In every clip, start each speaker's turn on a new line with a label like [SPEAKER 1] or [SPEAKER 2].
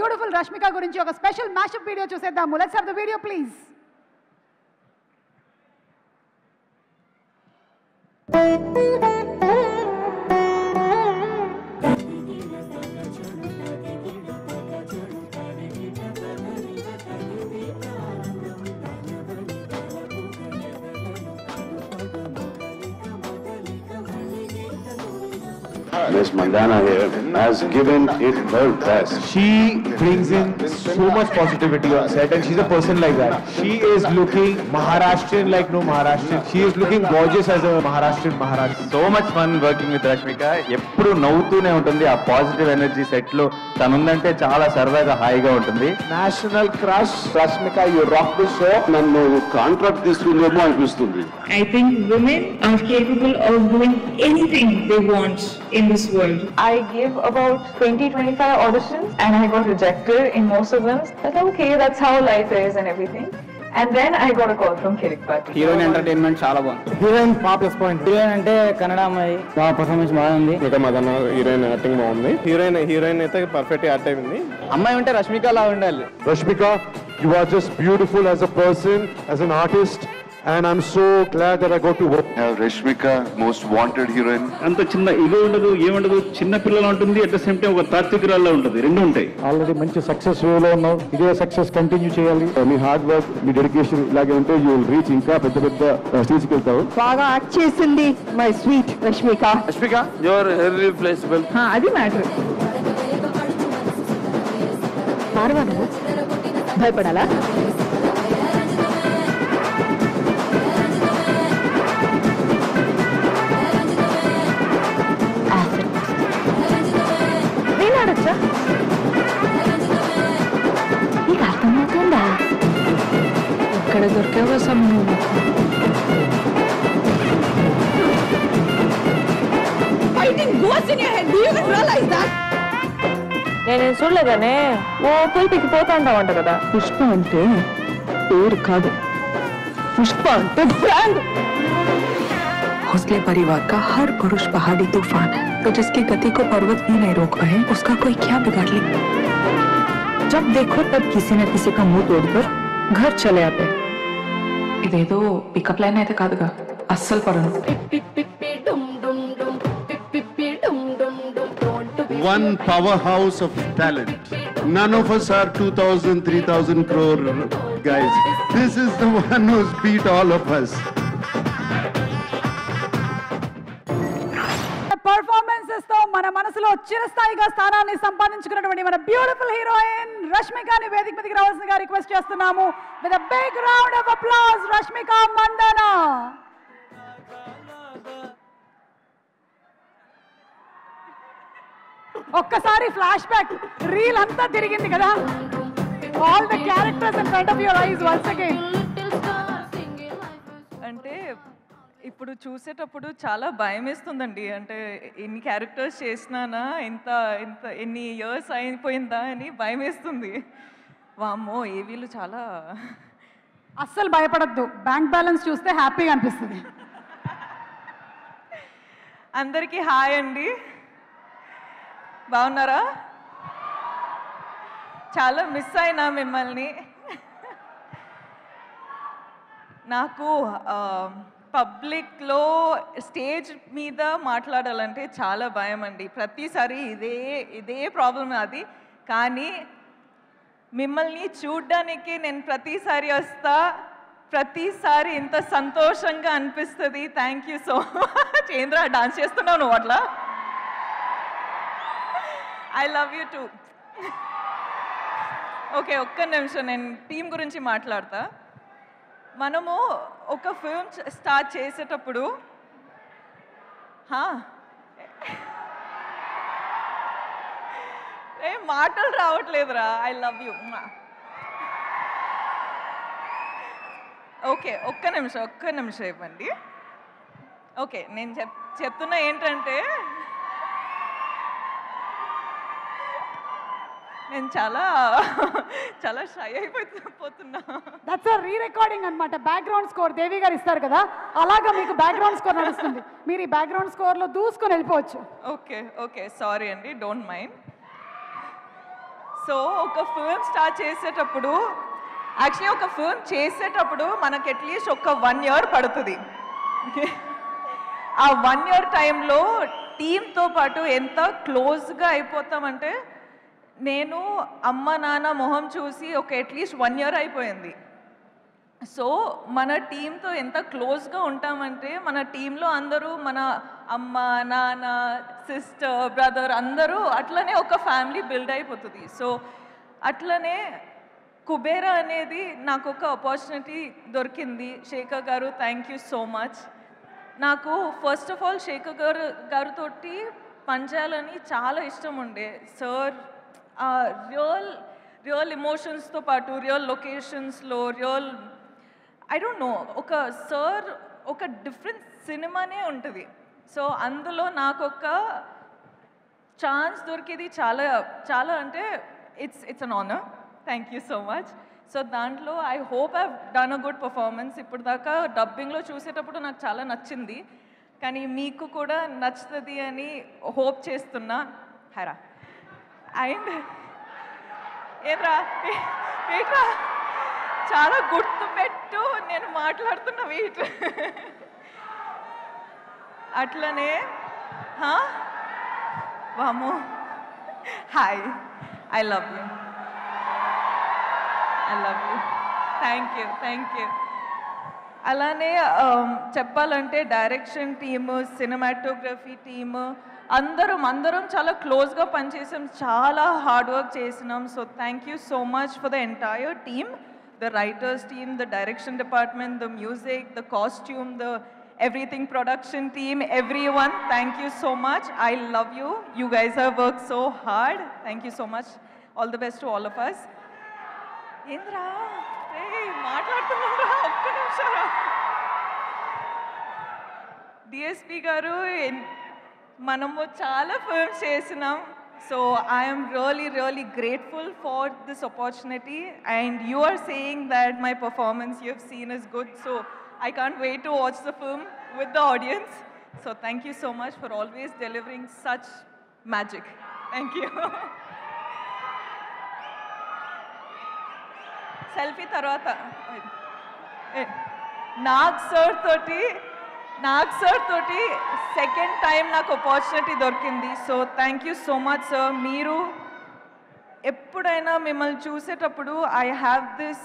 [SPEAKER 1] Beautiful Rashmika గురించి ఒక special mashup video చూసేద్దాము. Let's have the video please.
[SPEAKER 2] Miss Mandana here has given it her best.
[SPEAKER 3] She brings in so much positivity on set, and she's a person like that. She is looking Maharashtrian like no Maharashtrian. She is looking gorgeous as a Maharashtrian Maharashtrian.
[SPEAKER 4] So much fun working with Rashmika. ఎప్పుడు నవ్వుతూనే ఉంటుంది. ఆ positive energy set లో తనుందంటే చాలా సరదాగా హాయిగా ఉంటుంది.
[SPEAKER 3] National crush Rashmika, you rock the show.
[SPEAKER 2] నన్ను కాంట్రాక్ట్ తీసుకుందేమో అనిపిస్తుంది.
[SPEAKER 5] I think women are capable of doing anything they want in this world.
[SPEAKER 6] I gave about 20-25 auditions and I got rejected in most of them. I thought, okay, that's how life is and everything. And then I got a call from Kirik Party.
[SPEAKER 7] Heroine entertainment చాలా బాగుంది.
[SPEAKER 3] Heroine మా plus point.
[SPEAKER 7] Heroine అంటే కన్నడ అమ్మాయి, బాగా performance బాగుంది.
[SPEAKER 3] మదన heroine acting బాగుంది. Heroine అయితే perfect act అయింది.
[SPEAKER 7] అమ్మాయి ఉంటే రష్మిక లా ఉండాలి.
[SPEAKER 3] Rashmika, you are just beautiful as a person, as an artist, and I'm so glad that I got to work.
[SPEAKER 2] Rashmika, most wanted heroine.
[SPEAKER 8] అంత చిన్న ఇగో ఉండదు, ఏముండదు, చిన్న పిల్లలు ఉంటుంది, అట్ ద సేమ్ టైం ఒక తాత్వికురాల్లో ఉంటుంది, రెండు ఉంటాయి.
[SPEAKER 3] ఆల్రెడీ మంచి సక్సెస్ వేలో ఉన్నావు. ఇదే సక్సెస్ కంటిన్యూ చేయాలి. మీ హార్డ్ వర్క్, మీ డెడికేషన్ ఇలాగే ఉంటే యూ విల్ రీచ్ ఇంకా పెద్ద పెద్ద స్టేజ్కి వెళ్తావు.
[SPEAKER 6] బాగా యాక్ట్ చేసింది my sweet Rashmika.
[SPEAKER 7] Rashmika, your irreplaceable.
[SPEAKER 6] అది మ్యాటర్. పార్వను భయపడాలా? నేనాడచ్చా? నీకు అర్థమవుతుందా? ఎక్కడ దొరికావో సమయం. నేను చూడలేదనే ఓ పుల్పికి పోతా ఉంటావంట కదా. పుష్ప అంటే పేరు కాదు, పుష్ప అంటే బ్రాండ్.
[SPEAKER 9] हौसले परिवार का हर पुरुष पहाड़ी तूफान है, तो जिसकी गति को पर्वत भी नहीं रोक पाए उसका कोई क्या बिगाड़ ले। जब देखो तब किसी न किसी का मुंह तोड़कर घर चले आते. ఇదేదో పికప్ లైన్ అయితే కాదుగా, అస్సలు పడను.
[SPEAKER 2] One powerhouse of talent. None of us are 2,000, 3,000 crore guys. This is the one who's beat all of us.
[SPEAKER 1] Performances తో మన మనసులో చిరస్థాయిగా స్థానాన్ని సంపాదించుకున్నటువంటి మన బ్యూటిఫుల్ హీరోయిన్ రష్మికని వేదిక మీదకి రావాల్సిందిగా రిక్వెస్ట్ చేస్తున్నాము. With a big round of applause, Rashmika Mandanna. ఒక్కసారి ఫ్లాష్ బ్యాక్ రీల్ అంతా తిరిగింది కదా. All the characters in front of your eyes once again.
[SPEAKER 10] అంటే ఇప్పుడు చూసేటప్పుడు చాలా భయం వేస్తుందండి. అంటే ఎన్ని క్యారెక్టర్స్ చేసినానా, ఇంత ఇంత ఎన్ని ఇయర్స్ అయిపోయిందా అని భయం వేస్తుంది. వామ్మో, ఏవీలు చాలా.
[SPEAKER 1] అస్సలు భయపడద్దు, బ్యాంక్ బ్యాలెన్స్ చూస్తే హ్యాపీగా అనిపిస్తుంది.
[SPEAKER 10] అందరికీ హాయ్ అండి, బాగున్నారా? చాలా మిస్ అయినా మిమ్మల్ని. నాకు పబ్లిక్లో స్టేజ్ మీద మాట్లాడాలంటే చాలా భయం అండి. ప్రతిసారి ఇదే ప్రాబ్లం అది. కానీ మిమ్మల్ని చూడ్డానికి నేను ప్రతిసారి వస్తా, ప్రతిసారి ఇంత సంతోషంగా అనిపిస్తుంది. Thank you so much. ఏంద్రా డాన్స్ చేస్తున్నావు నువ్వు అట్లా? I love you two. Okay, ఒక్క నిమిషం నేను టీం గురించి మాట్లాడతా. మనము ఒక ఫిల్మ్ స్టార్ట్ చేసేటప్పుడు మాటలు రావట్లేదురా. I love you. ఓకే, ఒక్క నిమిషం ఇవ్వండి. ఓకే, నేను చెప్తున్నా ఏంటంటే నేను చాలా చాలా షై అయిపోతున్నా.
[SPEAKER 1] దట్స్ అ రీ రికార్డింగ్ అన్నమాట. బ్యాక్గ్రౌండ్ స్కోర్ దేవి గారు ఇస్తారు కదా, అలాగా మీకు బ్యాక్గ్రౌండ్ స్కోర్ నడుస్తుంది. మీరు ఈ బ్యాక్గ్రౌండ్ స్కోర్లో దూసుకొని వెళ్ళిపోవచ్చు.
[SPEAKER 10] ఓకే, సారీ అండి, డోంట్ మైండ్. సో ఒక ఫిల్మ్ స్టార్ట్ చేసేటప్పుడు యాక్చువల్లీ ఒక ఫిల్మ్ చేసేటప్పుడు మనకి అట్లీస్ట్ ఒక 1 year పడుతుంది. ఆ 1 year టైంలో టీంతో పాటు ఎంత క్లోజ్గా అయిపోతామంటే నేను అమ్మ నాన్న మొహం చూసి ఒక అట్లీస్ట్ 1 year అయిపోయింది. సో మన టీంతో ఎంత క్లోజ్గా ఉంటామంటే మన టీంలో అందరూ మన అమ్మ నాన్న సిస్టర్ బ్రదర్ అందరూ అట్లనే ఒక ఫ్యామిలీ బిల్డ్ అయిపోతుంది. సో అట్లనే కుబేరా అనేది నాకు ఒక ఆపర్చునిటీ దొరికింది. శేఖర్ గారు థ్యాంక్ యూ సో మచ్. నాకు ఫస్ట్ ఆఫ్ ఆల్ శేఖర్ గారితో పనిచేయాలని చాలా ఇష్టం ఉండే. సార్ రియల్ ఎమోషన్స్తో పాటు రియల్ లొకేషన్స్లో ఐ డోంట్ నో ఒక సార్ ఒక డిఫరెంట్ సినిమానే ఉంటుంది. సో అందులో నాకు ఒక ఛాన్స్ దొరికేది చాలా చాలా అంటే it's an honour. Thank you so much. So దాంట్లో I hope I done a good performance. ఇప్పుడు దాకా డబ్బింగ్లో చూసేటప్పుడు నాకు చాలా నచ్చింది, కానీ మీకు కూడా నచ్చుతుంది అని హోప్ చేస్తున్నా. హరా అండ్ ఏరా ఏట్రా చాలా గుర్తుపెట్టు నేను మాట్లాడుతున్న వెయిట్. అట్లనే వాము hi I love you thank you. అలానే చెప్పాలంటే డైరెక్షన్ టీము సినిమాటోగ్రఫీ టీము అందరం చాలా క్లోజ్గా పనిచేసాం, చాలా హార్డ్ వర్క్ చేసినాం. So thank you so much for the entire team, the writers team, the direction department, the music, the costume, the everything production team, everyone, thank you so much. I love you. You guys have worked so hard. Thank you so much. All the best to all of us. Indra, hey, మాట్లాడుతున్నారా ఒక్క నిమిషం. DSP గారు మనము చాలా films చేసినాం. So I am really grateful for this opportunity, and you are saying that my performance you have seen is good. So I can't wait to watch the film with the audience. So thank you so much for always delivering such magic. Thank you. Selfie tarvata. Nag sir toti second time నాకు opportunity దొరికింది. So thank you so much sir. మీరు ఎప్పుడైనా మిమ్మల్ని చూసేటప్పుడు I have this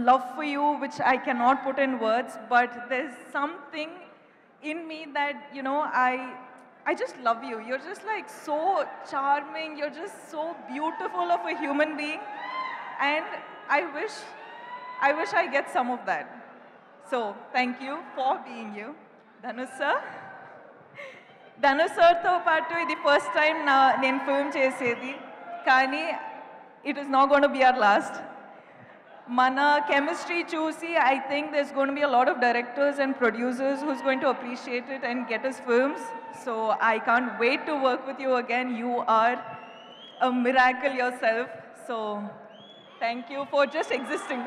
[SPEAKER 10] love for you which I cannot put in words, but there's something in me that, you know, I just love you. You're just like so charming, you're just so beautiful of a human being, and I wish I get some of that. So thank you for being you. Dhanush sir తో పాటు ఇది first time నేను film చేసేది, కానీ it is not going to be our last. Mana chemistry choosy, I think there's going to be a lot of directors and producers who's going to appreciate it and get us films. So I can't wait to work with you again. You are a miracle yourself. So thank you for just existing.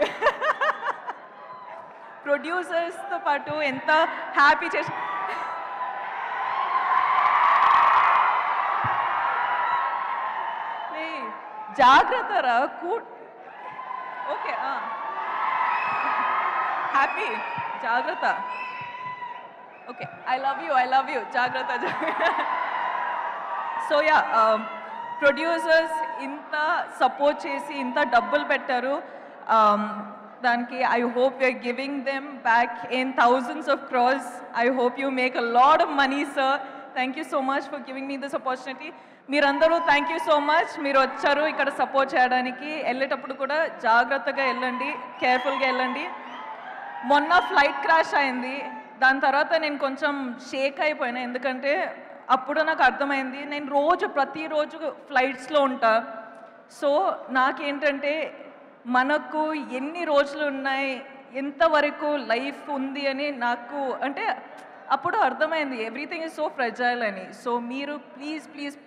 [SPEAKER 10] Producers to patu enta happy chesi జాగ్రత్త రా okay happy జాగ్రత్త okay I love you జాగ్రత్త. So ya producers ఇంత support చేసి ఇంత డబ్బులు పెట్టారు, దానికి I hope you're giving them back in thousands of crores. I hope you make a lot of money sir. Thank you so much for giving me this opportunity. మీరందరూ thank you so much. మీరు వచ్చారు ఇక్కడ support చేయడానికి. వెళ్ళేటప్పుడు కూడా జాగ్రత్తగా వెళ్ళండి, కేర్ఫుల్గా వెళ్ళండి. మొన్న ఫ్లైట్ క్రాష్ అయింది, దాని తర్వాత నేను కొంచెం షేక్ అయిపోయినా, ఎందుకంటే అప్పుడు నాకు అర్థమైంది నేను ప్రతిరోజు ఫ్లైట్స్లో ఉంటా. సో నాకేంటంటే మనకు ఎన్ని రోజులు ఉన్నాయి, ఎంతవరకు లైఫ్ ఉంది అని నాకు అంటే అప్పుడు అర్థమైంది ఎవ్రీథింగ్ ఈజ్ సో ఫ్రెజైల్ అని. సో మీరు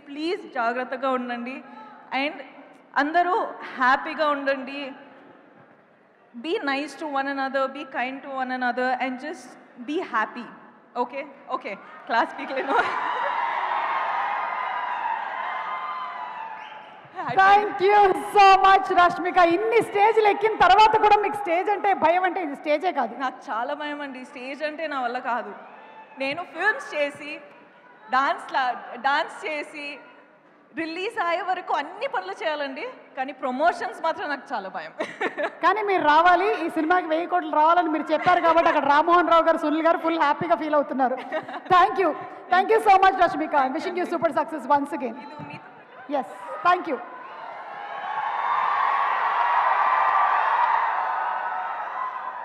[SPEAKER 10] ప్లీజ్ జాగ్రత్తగా ఉండండి, అండ్ అందరూ హ్యాపీగా ఉండండి. Be nice to one another, be kind to one another, and just be happy. Okay class speak లేను.
[SPEAKER 1] Thank you so much Rashmika. ఇన్ని స్టేజ్లు ఎక్కిన తర్వాత కూడా మీకు స్టేజ్ అంటే భయం అంటే ఇది స్టేజే కాదు.
[SPEAKER 10] నాకు చాలా భయం అండి, స్టేజ్ అంటే నా వల్ల కాదు. నేను ఫిల్మ్స్ చేసి డాన్స్ చేసి రిలీజ్ అయ్యే వరకు అన్ని పనులు చేయాలండి, కానీ ప్రమోషన్స్ మాత్రం నాకు చాలా భయం.
[SPEAKER 1] కానీ మీరు రావాలి, ఈ సినిమాకి 1000 కోట్లు రావాలని మీరు చెప్పారు కాబట్టి అక్కడ రామ్మోహన్ రావు గారు, సునీల్ గారు ఫుల్ హ్యాపీగా ఫీల్ అవుతున్నారు. Thank you so much Rashmika. Wishing you super success once again. Yes, thank you.